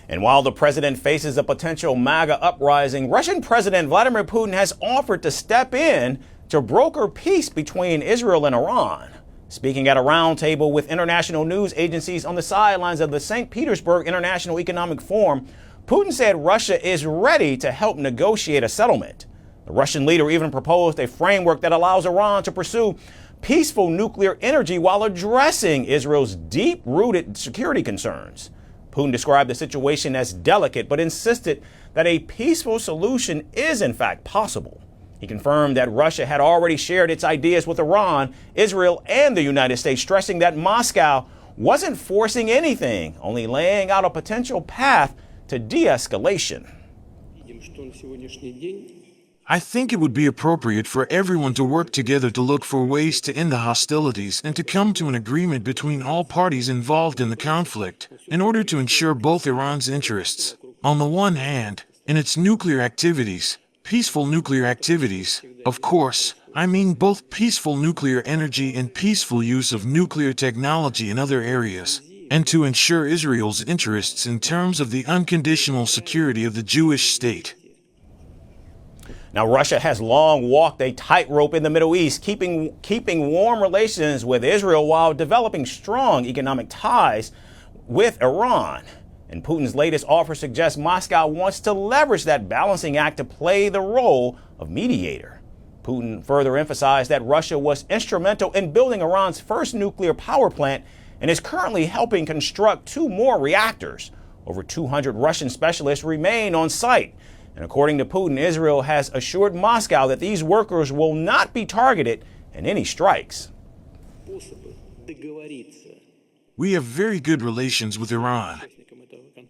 And while the president faces a potential MAGA uprising, Russian President Vladimir Putin has offered to step in to broker peace between Israel and Iran. Speaking at a roundtable with international news agencies on the sidelines of the St. Petersburg International Economic Forum, Putin said Russia is ready to help negotiate a settlement. The Russian leader even proposed a framework that allows Iran to pursue peaceful nuclear energy while addressing Israel's deep-rooted security concerns. Putin described the situation as delicate, but insisted that a peaceful solution is in fact possible. He confirmed that Russia had already shared its ideas with Iran, Israel, and the United States, stressing that Moscow wasn't forcing anything, only laying out a potential path to de-escalation. I think it would be appropriate for everyone to work together to look for ways to end the hostilities and to come to an agreement between all parties involved in the conflict in order to ensure both Iran's interests, on the one hand, in its nuclear activities, peaceful nuclear activities, of course, I mean both peaceful nuclear energy and peaceful use of nuclear technology in other areas, and to ensure Israel's interests in terms of the unconditional security of the Jewish state. Now, Russia has long walked a tightrope in the Middle East, keeping warm relations with Israel while developing strong economic ties with Iran. And Putin's latest offer suggests Moscow wants to leverage that balancing act to play the role of mediator. Putin further emphasized that Russia was instrumental in building Iran's first nuclear power plant and is currently helping construct 2 more reactors. Over 200 Russian specialists remain on site. And according to Putin, Israel has assured Moscow that these workers will not be targeted in any strikes. We have very good relations with Iran.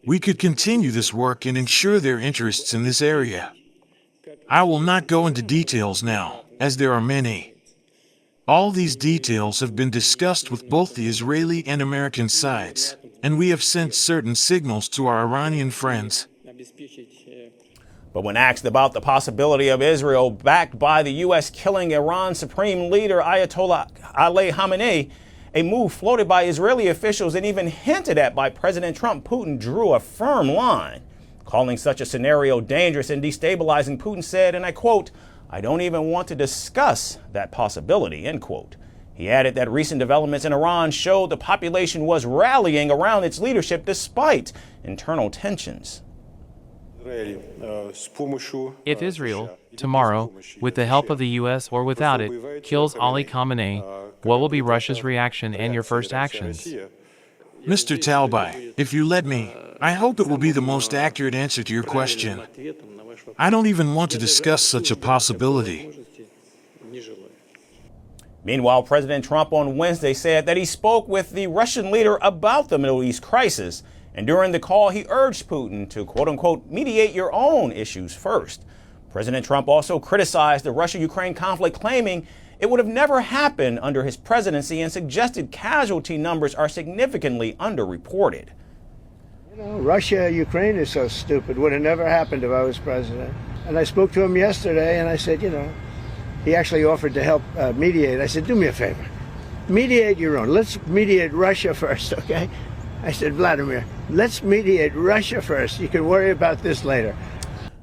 We could continue this work and ensure their interests in this area. I will not go into details now, as there are many. All these details have been discussed with both the Israeli and American sides, and we have sent certain signals to our Iranian friends. But when asked about the possibility of Israel, backed by the U.S., killing Iran's supreme leader Ayatollah Ali Khamenei, a move floated by Israeli officials and even hinted at by President Trump, Putin drew a firm line. Calling such a scenario dangerous and destabilizing, Putin said, and I quote, "I don't even want to discuss that possibility," end quote. He added that recent developments in Iran showed the population was rallying around its leadership despite internal tensions. If Israel, tomorrow, with the help of the U.S. or without it, kills Ali Khamenei, what will be Russia's reaction and your first actions? Mr. Talbai, if you let me, I hope it will be the most accurate answer to your question. I don't even want to discuss such a possibility. Meanwhile, President Trump on Wednesday said that he spoke with the Russian leader about the Middle East crisis. And during the call, he urged Putin to, quote unquote, mediate your own issues first. President Trump also criticized the Russia-Ukraine conflict, claiming it would have never happened under his presidency and suggested casualty numbers are significantly underreported. You know, Russia-Ukraine is so stupid. Would have never happened if I was president. And I spoke to him yesterday and I said, you know, he actually offered to help mediate. I said, do me a favor. Mediate your own. Let's mediate Russia first, okay? I said, Vladimir, let's mediate Russia first. You can worry about this later.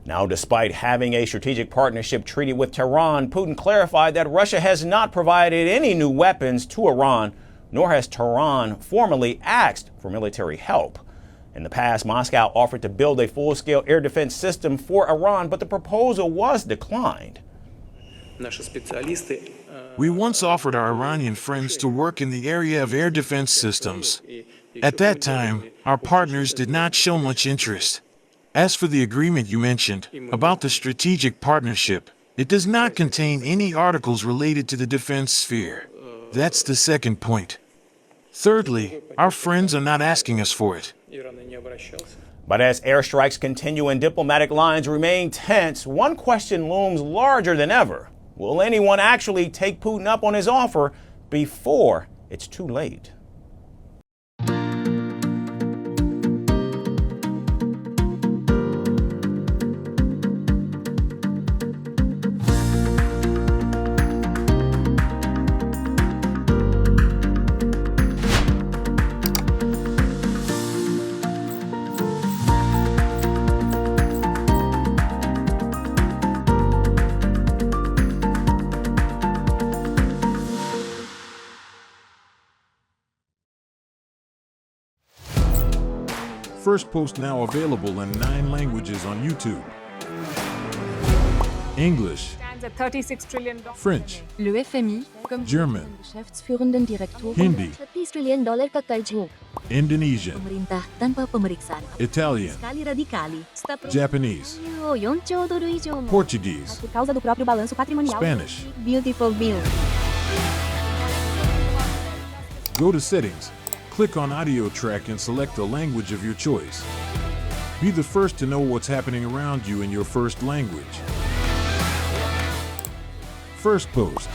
Now, despite having a strategic partnership treaty with Tehran, Putin clarified that Russia has not provided any new weapons to Iran, nor has Tehran formally asked for military help. In the past, Moscow offered to build a full-scale air defense system for Iran, but the proposal was declined. We once offered our Iranian friends to work in the area of air defense systems. At that time, our partners did not show much interest. As for the agreement you mentioned about the strategic partnership, it does not contain any articles related to the defense sphere. That's the second point. Thirdly, our friends are not asking us for it. But as airstrikes continue and diplomatic lines remain tense, one question looms larger than ever. Will anyone actually take Putin up on his offer before it's too late? Firstpost now available in 9 languages on YouTube. English, Stands at $36 trillion. French, Le FMI, comme German, Geschäftsführenden Direktor, Hindi, $30 trillion ka karjo. Indonesian, Pemerintah tanpa pemeriksaan. Italian, Sekali radikali. Japanese, 4兆ドル以上も Portuguese, por causa do próprio balanço patrimonial. Spanish. Beautiful bill. Go to Settings, click on Audio Track and select the language of your choice. Be the first to know what's happening around you in your first language. Firstpost.